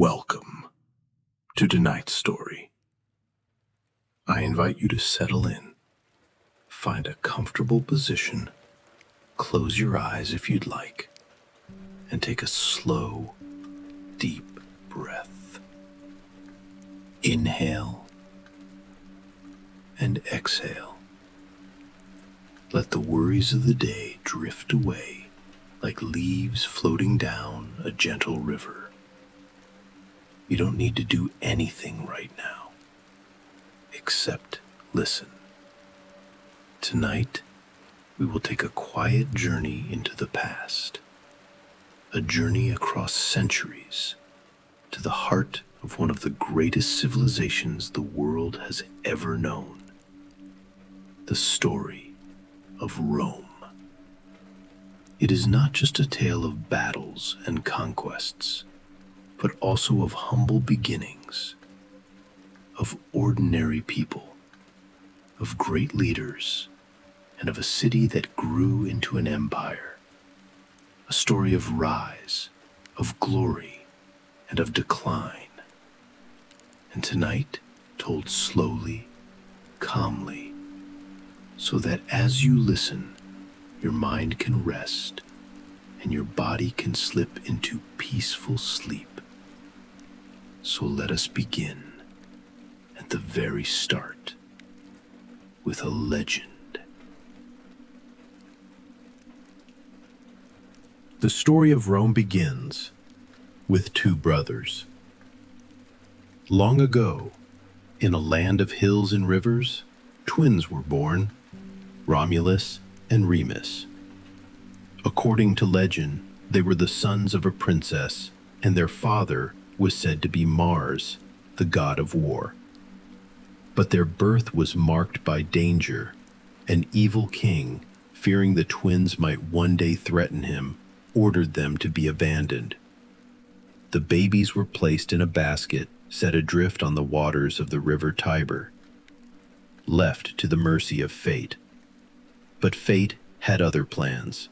Welcome to tonight's story. I invite you to settle in, find a comfortable position, close your eyes if you'd like, and take a slow, deep breath. Inhale and exhale. Let the worries of the day drift away like leaves floating down a gentle river. You don't need to do anything right now, except listen. Tonight, we will take a quiet journey into the past, a journey across centuries to the heart of one of the greatest civilizations the world has ever known, the story of Rome. It is not just a tale of battles and conquests, but also of humble beginnings, of ordinary people, of great leaders, and of a city that grew into an empire. A story of rise, of glory, and of decline. And tonight, told slowly, calmly, so that as you listen, your mind can rest and your body can slip into peaceful sleep. So let us begin at the very start with a legend. The story of Rome begins with two brothers. Long ago, in a land of hills and rivers, twins were born, Romulus and Remus. According to legend, they were the sons of a princess, and their father was said to be Mars, the god of war. But their birth was marked by danger. An evil king, fearing the twins might one day threaten him, ordered them to be abandoned. The babies were placed in a basket set adrift on the waters of the river Tiber, left to the mercy of fate. But fate had other plans.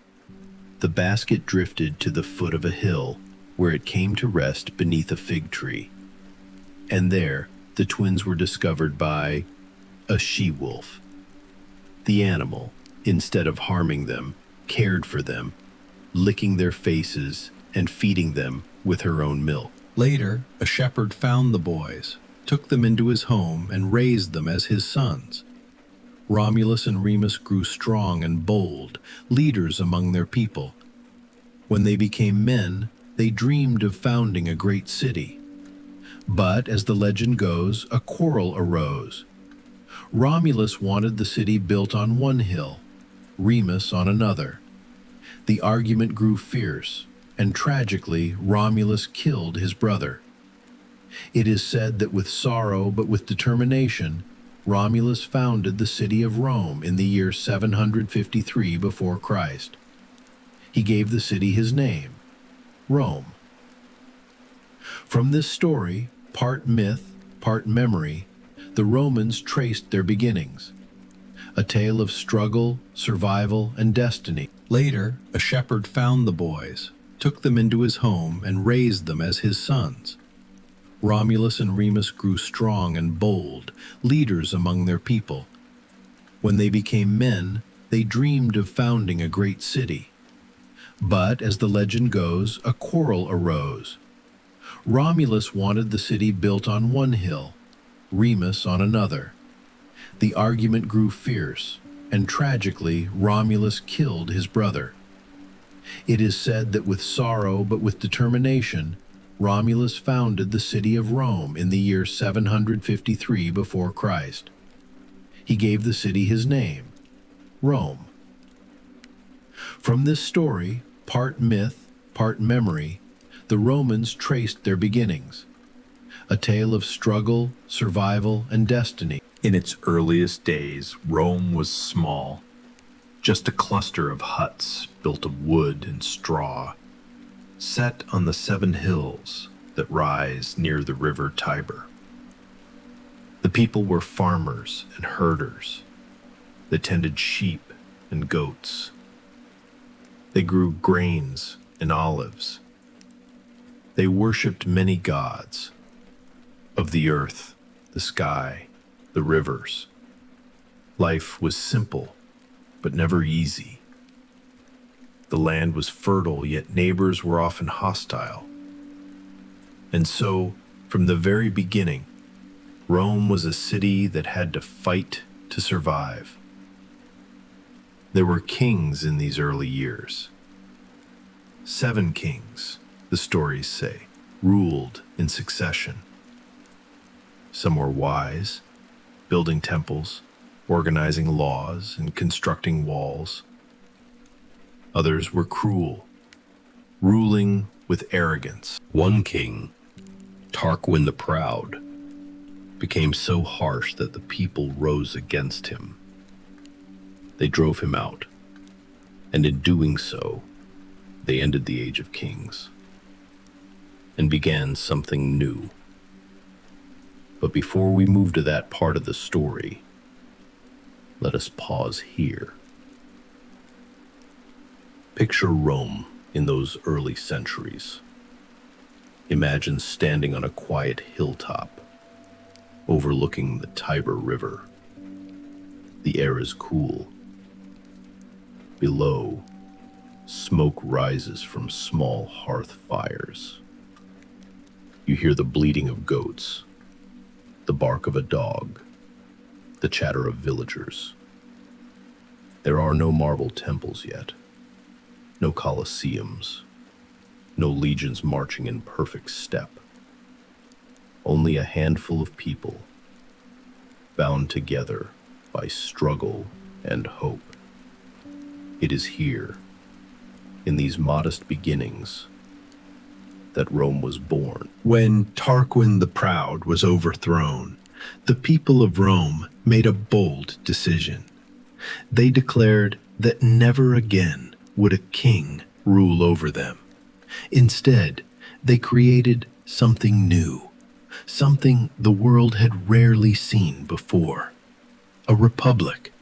The basket drifted to the foot of a hill, where it came to rest beneath a fig tree. And there, the twins were discovered by a she-wolf. The animal, instead of harming them, cared for them, licking their faces and feeding them with her own milk. Later, a shepherd found the boys, took them into his home, and raised them as his sons. Romulus and Remus grew strong and bold, leaders among their people. When they became men, they dreamed of founding a great city. But, as the legend goes, a quarrel arose. Romulus wanted the city built on one hill, Remus on another. The argument grew fierce, and tragically, Romulus killed his brother. It is said that with sorrow but with determination, Romulus founded the city of Rome in the year 753 before Christ. He gave the city his name, Rome. From this story, part myth, part memory, the Romans traced their beginnings. A tale of struggle, survival, and destiny. Later, a shepherd found the boys, took them into his home, and raised them as his sons. Romulus and Remus grew strong and bold, leaders among their people. When they became men, they dreamed of founding a great city. But, as the legend goes, a quarrel arose. Romulus wanted the city built on one hill, Remus on another. The argument grew fierce, and tragically, Romulus killed his brother. It is said that with sorrow but with determination, Romulus founded the city of Rome in the year 753 before Christ. He gave the city his name, Rome. From this story, part myth, part memory, the Romans traced their beginnings. A tale of struggle, survival, and destiny. In its earliest days, Rome was small, just a cluster of huts built of wood and straw, set on the 7 hills that rise near the river Tiber. The people were farmers and herders. They tended sheep and goats. They grew grains and olives. They worshipped many gods of the earth, the sky, the rivers. Life was simple, but never easy. The land was fertile, yet neighbors were often hostile. And so, from the very beginning, Rome was a city that had to fight to survive. There were kings in these early years. 7 kings, the stories say, ruled in succession. Some were wise, building temples, organizing laws, and constructing walls. Others were cruel, ruling with arrogance. One king, Tarquin the Proud, became so harsh that the people rose against him. They drove him out, and in doing so, they ended the age of kings and began something new. But before we move to that part of the story, let us pause here. Picture Rome in those early centuries. Imagine standing on a quiet hilltop, overlooking the Tiber River. The air is cool. Below, smoke rises from small hearth fires. You hear the bleating of goats, the bark of a dog, the chatter of villagers. There are no marble temples yet, no colosseums, no legions marching in perfect step. Only a handful of people, bound together by struggle and hope. It is here, in these modest beginnings, that Rome was born. When Tarquin the Proud was overthrown, the people of Rome made a bold decision. They declared that never again would a king rule over them. Instead, they created something new, something the world had rarely seen before: a republic.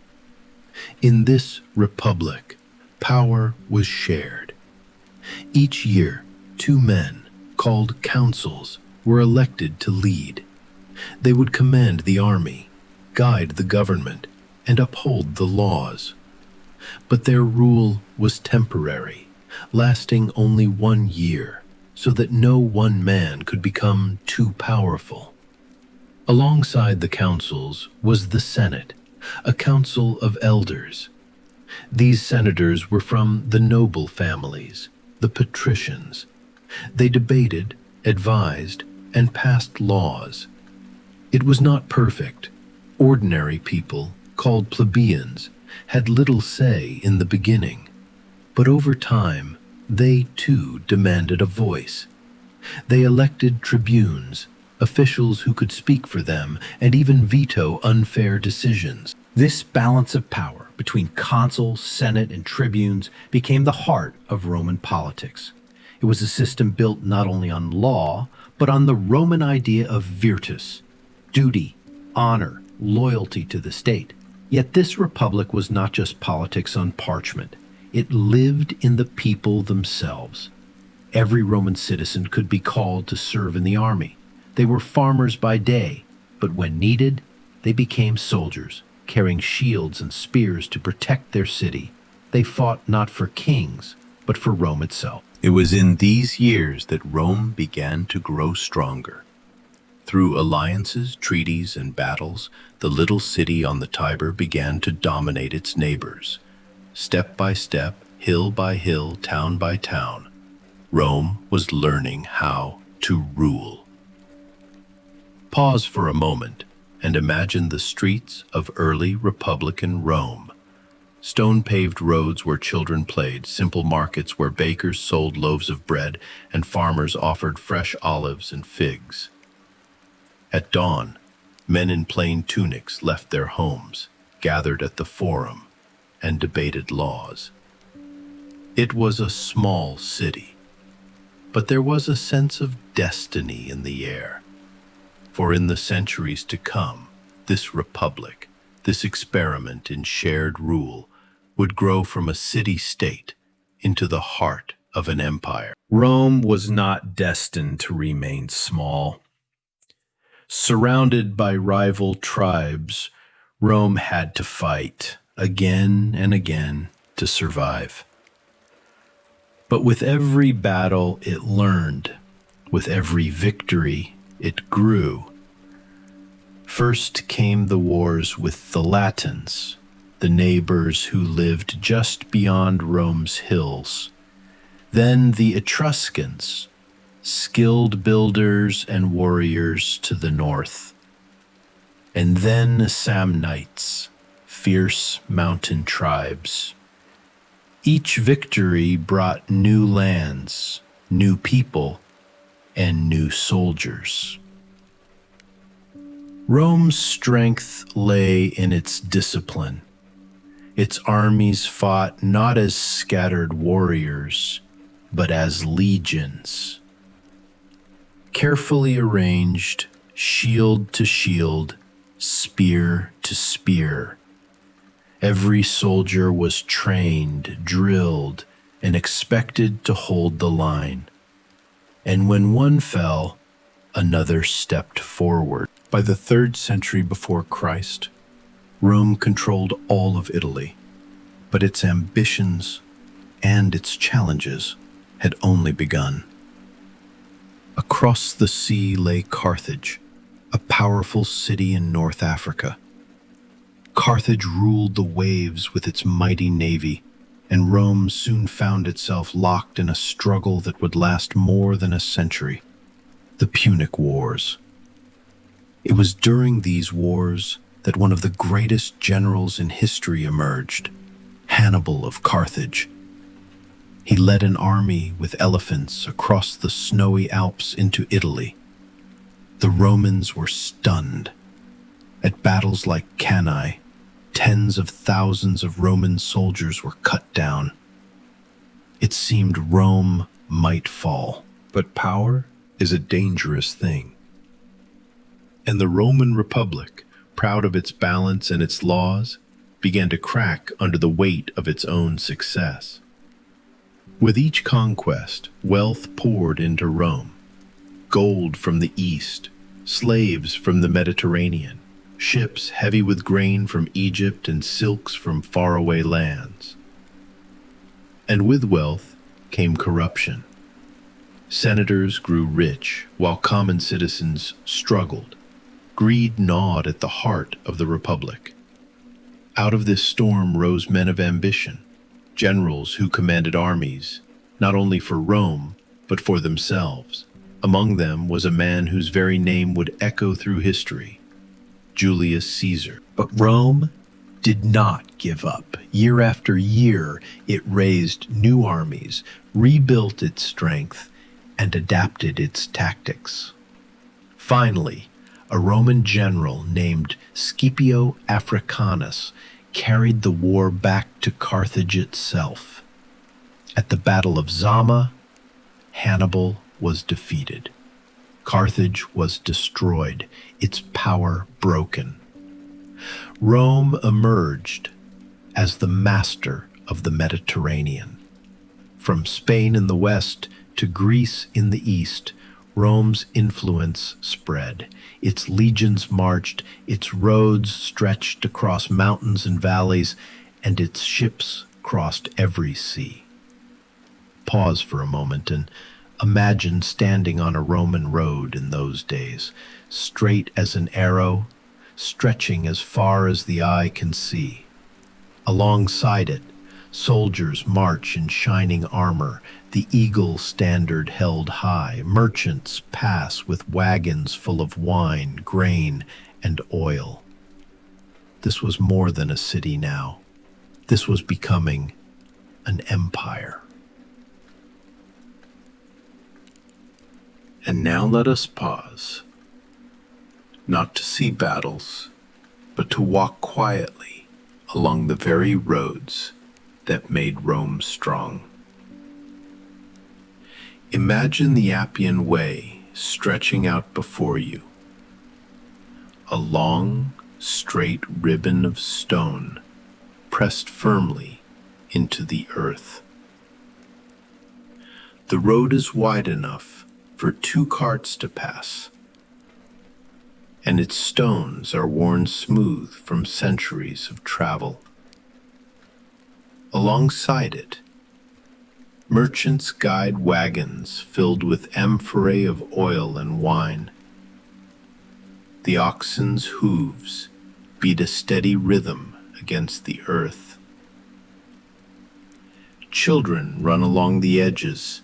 In this republic, power was shared. Each year, 2 men, called councils, were elected to lead. They would command the army, guide the government, and uphold the laws. But their rule was temporary, lasting only 1 year, so that no one man could become too powerful. Alongside the councils was the Senate, a council of elders. These senators were from the noble families, the patricians. They debated, advised, and passed laws. It was not perfect. Ordinary people, called plebeians, had little say in the beginning. But over time, they too demanded a voice. They elected tribunes, officials who could speak for them and even veto unfair decisions. This balance of power between consuls, senate, and tribunes became the heart of Roman politics. It was a system built not only on law, but on the Roman idea of virtus, duty, honor, loyalty to the state. Yet this republic was not just politics on parchment. It lived in the people themselves. Every Roman citizen could be called to serve in the army. They were farmers by day, but when needed, they became soldiers, carrying shields and spears to protect their city. They fought not for kings, but for Rome itself. It was in these years that Rome began to grow stronger. Through alliances, treaties, and battles, the little city on the Tiber began to dominate its neighbors. Step by step, hill by hill, town by town, Rome was learning how to rule. Pause for a moment and imagine the streets of early Republican Rome. Stone-paved roads where children played, simple markets where bakers sold loaves of bread and farmers offered fresh olives and figs. At dawn, men in plain tunics left their homes, gathered at the forum, and debated laws. It was a small city, but there was a sense of destiny in the air. For in the centuries to come, this republic, this experiment in shared rule, would grow from a city-state into the heart of an empire. Rome was not destined to remain small. Surrounded by rival tribes, Rome had to fight again and again to survive. But with every battle it learned, with every victory it grew. First came the wars with the Latins, the neighbors who lived just beyond Rome's hills. Then the Etruscans, skilled builders and warriors to the north. And then the Samnites, fierce mountain tribes. Each victory brought new lands, new people, and new soldiers. Rome's strength lay in its discipline. Its armies fought not as scattered warriors, but as legions. Carefully arranged, shield to shield, spear to spear. Every soldier was trained, drilled, and expected to hold the line. And when one fell, another stepped forward. By the 3rd century before Christ, Rome controlled all of Italy, but its ambitions and its challenges had only begun. Across the sea lay Carthage, a powerful city in North Africa. Carthage ruled the waves with its mighty navy, and Rome soon found itself locked in a struggle that would last more than a century, the Punic Wars. It was during these wars that one of the greatest generals in history emerged, Hannibal of Carthage. He led an army with elephants across the snowy Alps into Italy. The Romans were stunned. At battles like Cannae, tens of thousands of Roman soldiers were cut down. It seemed Rome might fall. But power is a dangerous thing. And the Roman Republic, proud of its balance and its laws, began to crack under the weight of its own success. With each conquest, wealth poured into Rome. Gold from the east, slaves from the Mediterranean, ships heavy with grain from Egypt and silks from faraway lands. And with wealth came corruption. Senators grew rich while common citizens struggled. Greed gnawed at the heart of the Republic. Out of this storm rose men of ambition, generals who commanded armies, not only for Rome, but for themselves. Among them was a man whose very name would echo through history, Julius Caesar. But Rome did not give up. Year after year, it raised new armies, rebuilt its strength, and adapted its tactics. Finally, a Roman general named Scipio Africanus carried the war back to Carthage itself. At the Battle of Zama, Hannibal was defeated. Carthage was destroyed, its power broken. Rome emerged as the master of the Mediterranean. From Spain in the west to Greece in the east, Rome's influence spread. Its legions marched, its roads stretched across mountains and valleys, and its ships crossed every sea. Pause for a moment and imagine standing on a Roman road in those days, straight as an arrow, stretching as far as the eye can see. Alongside it, soldiers march in shining armor, the eagle standard held high. Merchants pass with wagons full of wine, grain, and oil. This was more than a city now. This was becoming an empire. And now let us pause, not to see battles, but to walk quietly along the very roads that made Rome strong. Imagine the Appian Way stretching out before you, a long, straight ribbon of stone pressed firmly into the earth. The road is wide enough for 2 carts to pass, and its stones are worn smooth from centuries of travel. Alongside it, merchants guide wagons filled with amphorae of oil and wine. The oxen's hooves beat a steady rhythm against the earth. Children run along the edges,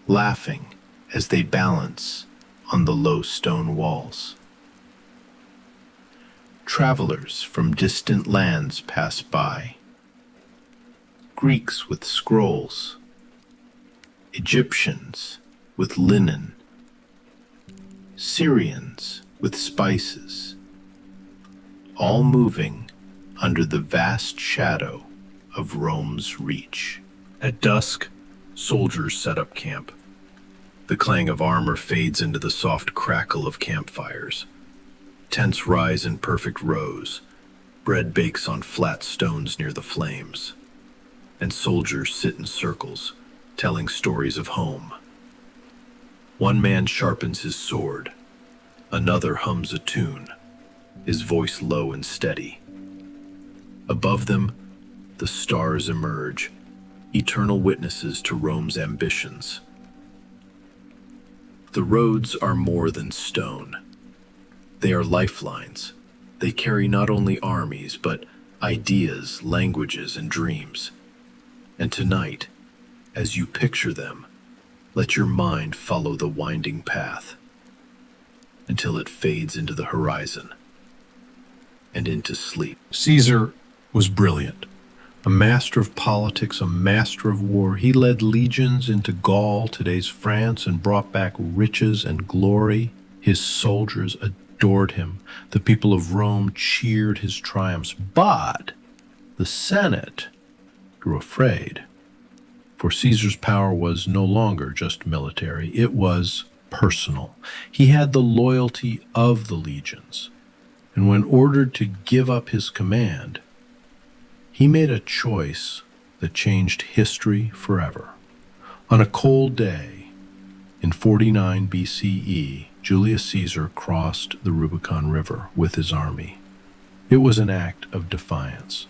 laughing as they balance on the low stone walls. Travelers from distant lands pass by. Greeks with scrolls, Egyptians with linen, Syrians with spices, all moving under the vast shadow of Rome's reach. At dusk, soldiers set up camp. The clang of armor fades into the soft crackle of campfires. Tents rise in perfect rows. Bread bakes on flat stones near the flames. And soldiers sit in circles, telling stories of home. One man sharpens his sword. Another hums a tune, his voice low and steady. Above them, the stars emerge, eternal witnesses to Rome's ambitions. The roads are more than stone. They are lifelines. They carry not only armies, but ideas, languages, and dreams. And tonight, as you picture them, let your mind follow the winding path until it fades into the horizon and into sleep. Caesar was brilliant. A master of politics, a master of war. He led legions into Gaul, today's France, and brought back riches and glory. His soldiers adored him. The people of Rome cheered his triumphs. But the Senate grew afraid, for Caesar's power was no longer just military, it was personal. He had the loyalty of the legions, and when ordered to give up his command, he made a choice that changed history forever. On a cold day in 49 BCE, Julius Caesar crossed the Rubicon River with his army. It was an act of defiance,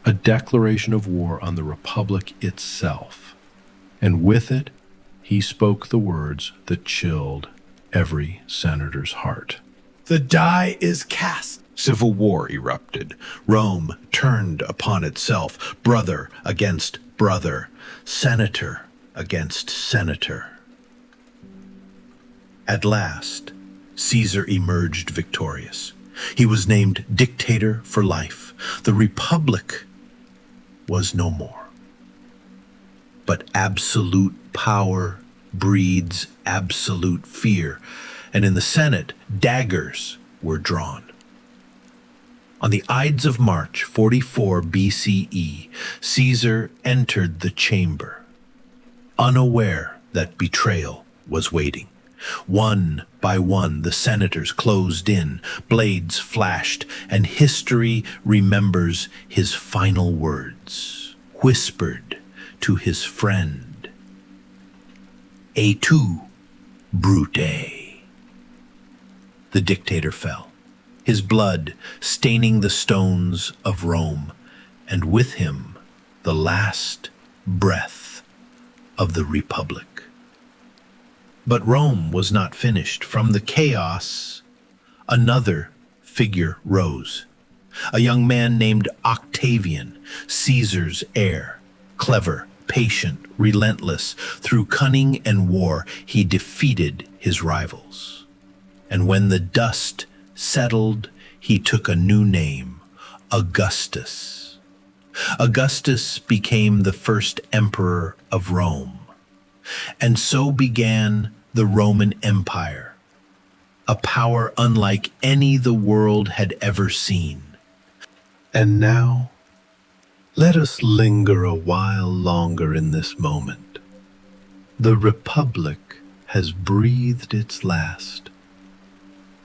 a declaration of war on the Republic itself, and with it, he spoke the words that chilled every senator's heart. The die is cast. Civil war erupted. Rome turned upon itself, brother against brother, senator against senator. At last, Caesar emerged victorious. He was named dictator for life. The Republic was no more. But absolute power breeds absolute fear, and in the Senate, daggers were drawn. On the Ides of March, 44 BCE, Caesar entered the chamber, unaware that betrayal was waiting. One by one, the senators closed in, blades flashed, and history remembers his final words, whispered to his friend, "Et tu, Brute." The dictator fell, his blood staining the stones of Rome, and with him the last breath of the Republic. But Rome was not finished. From the chaos, another figure rose, a young man named Octavian, Caesar's heir. Clever, patient, relentless, through cunning and war, he defeated his rivals. And when the dust settled, he took a new name, Augustus. Augustus became the first emperor of Rome. And so began the Roman Empire, a power unlike any the world had ever seen. And now, let us linger a while longer in this moment. The Republic has breathed its last.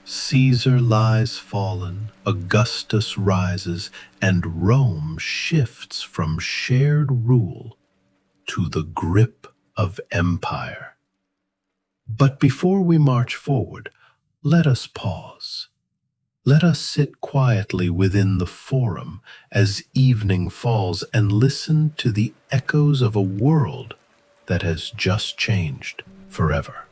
Caesar lies fallen, Augustus rises, and Rome shifts from shared rule to the grip of empire. But before we march forward, let us pause. Let us sit quietly within the forum as evening falls and listen to the echoes of a world that has just changed forever.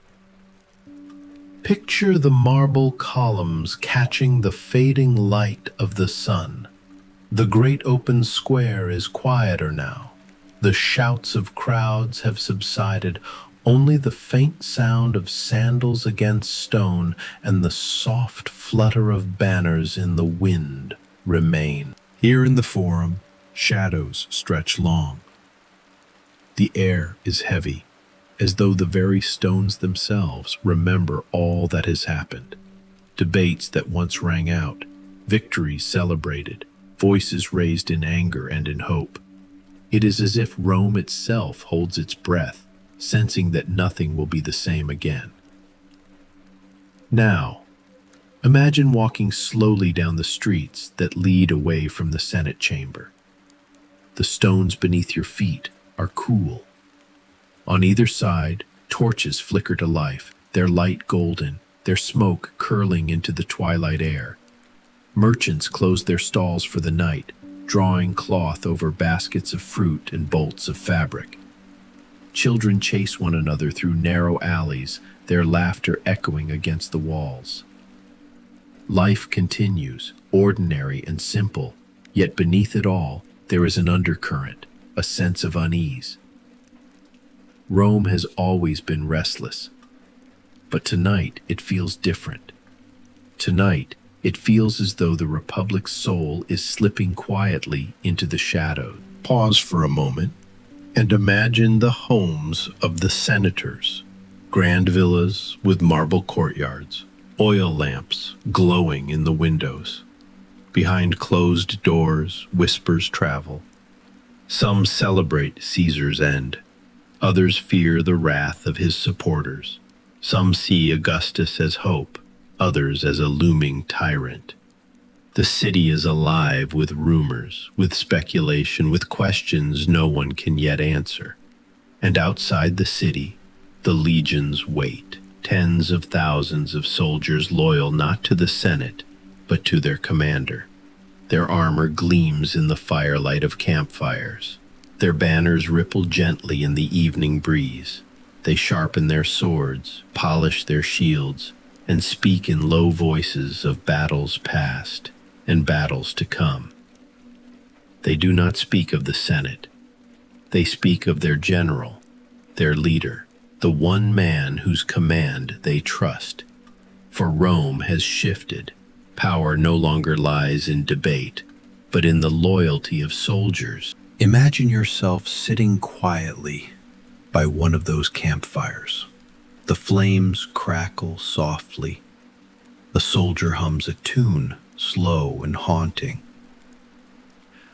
Picture the marble columns catching the fading light of the sun. The great open square is quieter now. The shouts of crowds have subsided. Only the faint sound of sandals against stone and the soft flutter of banners in the wind remain. Here in the forum, shadows stretch long. The air is heavy, as though the very stones themselves remember all that has happened. Debates that once rang out, victories celebrated, voices raised in anger and in hope. It is as if Rome itself holds its breath, sensing that nothing will be the same again. Now, imagine walking slowly down the streets that lead away from the Senate chamber. The stones beneath your feet are cool. On either side, torches flicker to life, their light golden, their smoke curling into the twilight air. Merchants close their stalls for the night, drawing cloth over baskets of fruit and bolts of fabric. Children chase one another through narrow alleys, their laughter echoing against the walls. Life continues, ordinary and simple, yet beneath it all, there is an undercurrent, a sense of unease. Rome has always been restless, but tonight it feels different. Tonight, it feels as though the Republic's soul is slipping quietly into the shadows. Pause for a moment and imagine the homes of the senators, grand villas with marble courtyards, oil lamps glowing in the windows. Behind closed doors, whispers travel. Some celebrate Caesar's end. Others fear the wrath of his supporters. Some see Augustus as hope, others as a looming tyrant. The city is alive with rumors, with speculation, with questions no one can yet answer. And outside the city, the legions wait, tens of thousands of soldiers loyal not to the Senate, but to their commander. Their armor gleams in the firelight of campfires. Their banners ripple gently in the evening breeze. They sharpen their swords, polish their shields, and speak in low voices of battles past and battles to come. They do not speak of the Senate. They speak of their general, their leader, the one man whose command they trust. For Rome has shifted. Power no longer lies in debate, but in the loyalty of soldiers. Imagine yourself sitting quietly by one of those campfires. The flames crackle softly. A soldier hums a tune, slow and haunting.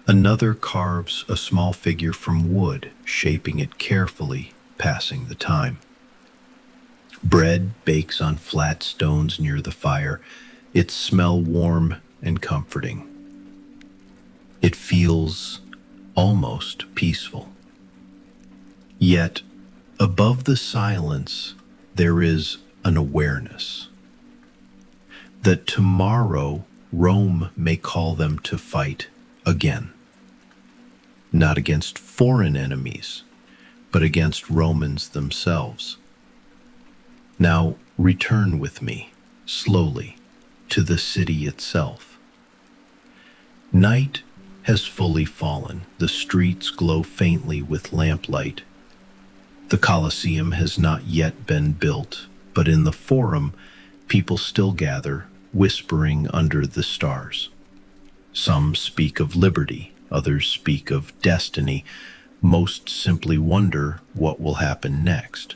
Another carves a small figure from wood, shaping it carefully, passing the time. Bread bakes on flat stones near the fire, its smell warm and comforting. It feels almost peaceful. Yet, above the silence, there is an awareness that tomorrow Rome may call them to fight again. Not against foreign enemies, but against Romans themselves. Now return with me, slowly, to the city itself. Night has fully fallen. The streets glow faintly with lamplight. The Colosseum has not yet been built, but in the Forum, people still gather, whispering under the stars. Some speak of liberty, others speak of destiny, most simply wonder what will happen next.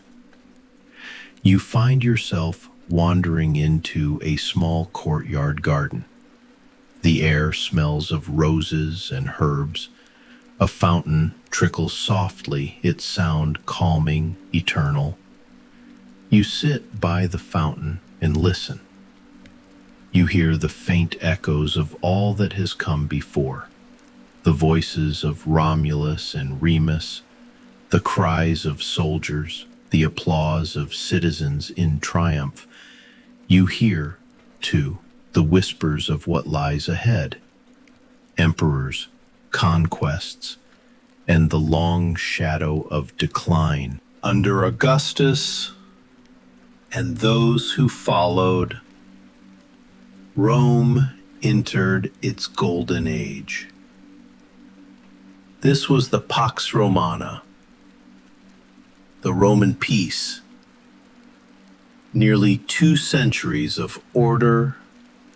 You find yourself wandering into a small courtyard garden. The air smells of roses and herbs. A fountain trickles softly, its sound calming, eternal. You sit by the fountain and listen. You hear the faint echoes of all that has come before, the voices of Romulus and Remus, The cries of soldiers, the applause of citizens in triumph. You hear, too, the whispers of what lies ahead. Emperors, conquests, and the long shadow of decline. Under Augustus and those who followed, Rome entered its golden age. This was the Pax Romana, the Roman peace. Nearly 2 centuries of order,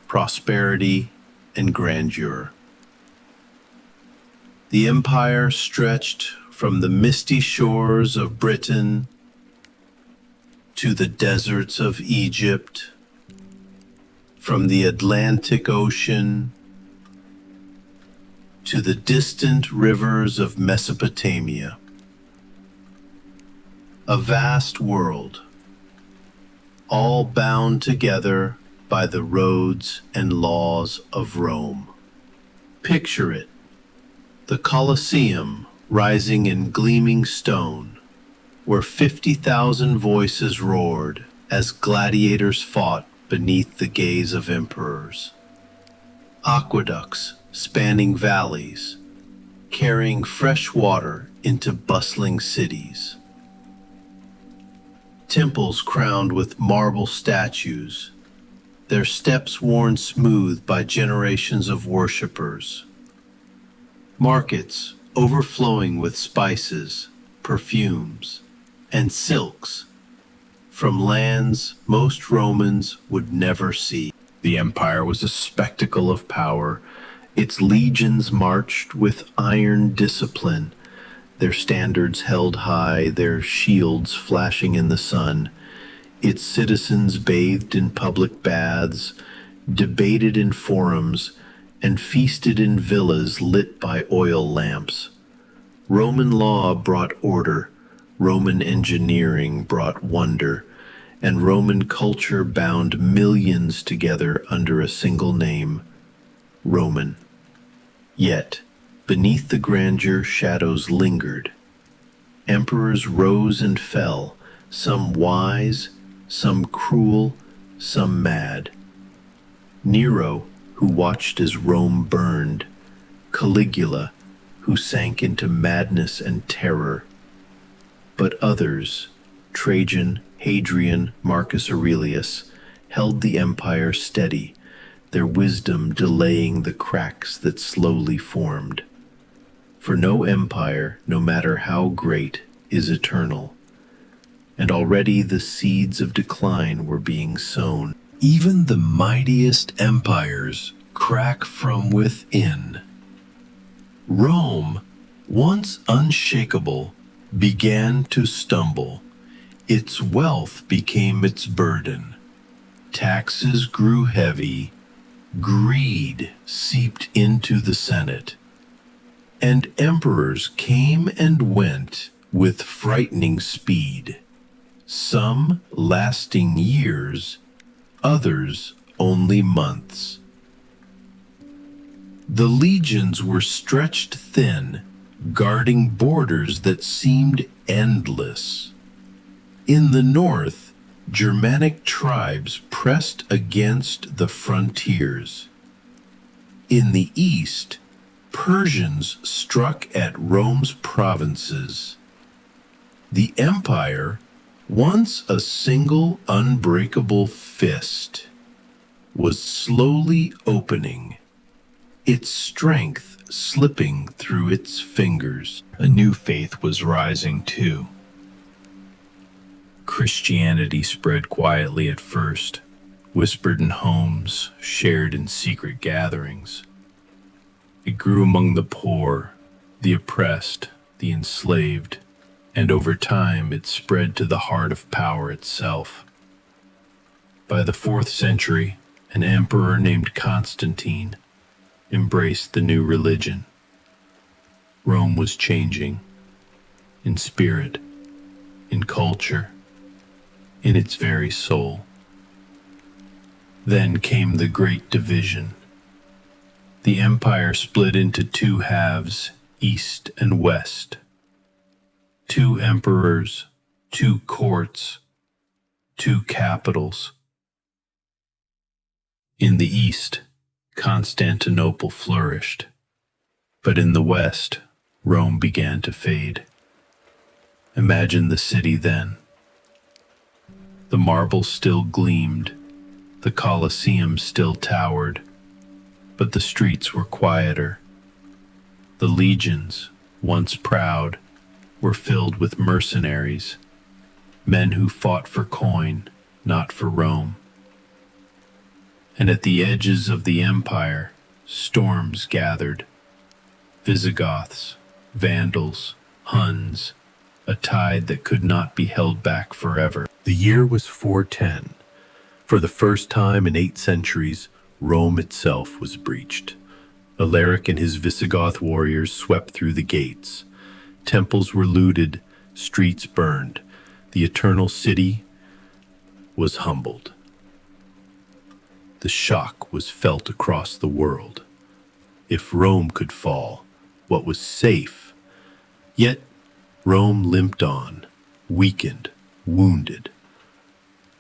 prosperity, and grandeur. The empire stretched from the misty shores of Britain to the deserts of Egypt, from the Atlantic Ocean to the distant rivers of Mesopotamia. A vast world, all bound together by the roads and laws of Rome. Picture it, the Colosseum rising in gleaming stone, where 50,000 voices roared as gladiators fought beneath the gaze of emperors. Aqueducts spanning valleys, carrying fresh water into bustling cities. Temples crowned with marble statues, their steps worn smooth by generations of worshippers. Markets overflowing with spices, perfumes, and silks from lands most Romans would never see. The empire was a spectacle of power. Its legions marched with iron discipline, their standards held high, their shields flashing in the sun. Its citizens bathed in public baths, debated in forums, and feasted in villas lit by oil lamps. Roman law brought order, Roman engineering brought wonder, and Roman culture bound millions together under a single name, Roman. Yet, beneath the grandeur, shadows lingered. Emperors rose and fell, some wise, some cruel, some mad. Nero, who watched as Rome burned, Caligula, who sank into madness and terror. But others, Trajan, Hadrian, Marcus Aurelius, held the empire steady, their wisdom delaying the cracks that slowly formed. For no empire, no matter how great, is eternal, and already the seeds of decline were being sown. Even the mightiest empires crack from within. Rome, once unshakable, began to stumble. Its wealth became its burden. Taxes grew heavy. Greed seeped into the Senate. And emperors came and went with frightening speed. Some lasting years, others only months. The legions were stretched thin, guarding borders that seemed endless. In the north, Germanic tribes pressed against the frontiers. In the east, Persians struck at Rome's provinces. The empire, once a single unbreakable fist, was slowly opening, its strength slipping through its fingers. A new faith was rising too. Christianity spread quietly at first, whispered in homes, shared in secret gatherings. It grew among the poor, the oppressed, the enslaved, and over time it spread to the heart of power itself. By the 4th century, an emperor named Constantine embraced the new religion. Rome was changing, in spirit, in culture, in its very soul. Then came the Great Division. The empire split into 2 halves, east and west. 2 emperors, 2 courts, 2 capitals. In the east, Constantinople flourished, but in the west, Rome began to fade. Imagine the city then. The marble still gleamed, the Colosseum still towered, but the streets were quieter. The legions, once proud, were filled with mercenaries, men who fought for coin, not for Rome. And at the edges of the empire, storms gathered. Visigoths, Vandals, Huns, a tide that could not be held back forever. The year was 410. For the first time in 8 centuries, Rome itself was breached. Alaric and his Visigoth warriors swept through the gates. Temples were looted, streets burned. The eternal city was humbled. The shock was felt across the world. If Rome could fall, what was safe? Yet Rome limped on, weakened, wounded.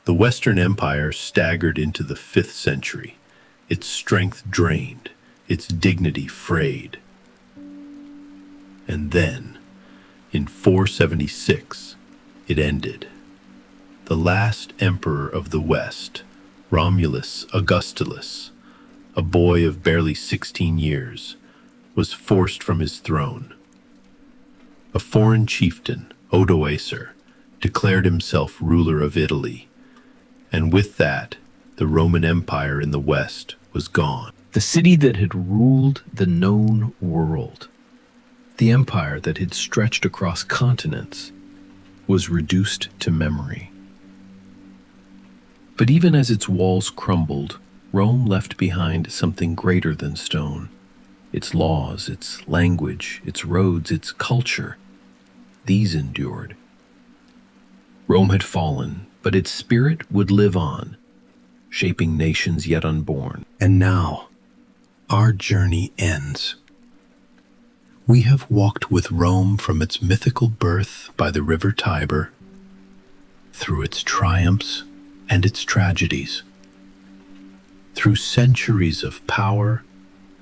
The Western Empire staggered into the 5th century, its strength drained, its dignity frayed. And then, in 476, it ended. The last emperor of the West, Romulus Augustulus, a boy of barely 16 years, was forced from his throne. A foreign chieftain, Odoacer, declared himself ruler of Italy, and with that, the Roman Empire in the West was gone. The city that had ruled the known world, the empire that had stretched across continents, was reduced to memory. But even as its walls crumbled, Rome left behind something greater than stone. Its laws, its language, its roads, its culture, these endured. Rome had fallen, but its spirit would live on, shaping nations yet unborn. And now, our journey ends. We have walked with Rome from its mythical birth by the river Tiber, through its triumphs and its tragedies, through centuries of power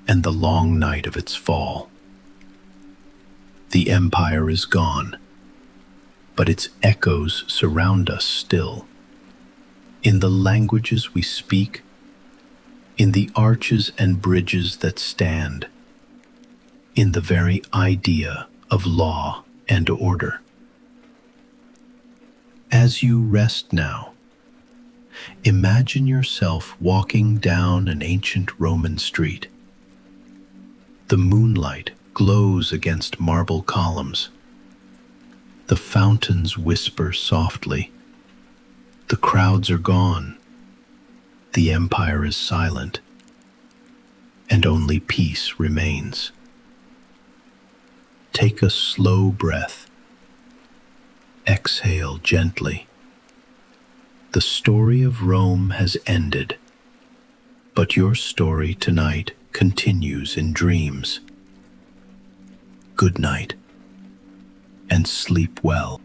and the long night of its fall. The empire is gone, but its echoes surround us still. In the languages we speak, in the arches and bridges that stand, in the very idea of law and order. As you rest now, imagine yourself walking down an ancient Roman street. The moonlight glows against marble columns. The fountains whisper softly. The crowds are gone. The empire is silent, and only peace remains. Take a slow breath. Exhale gently. The story of Rome has ended, but your story tonight continues in dreams. Good night, and sleep well.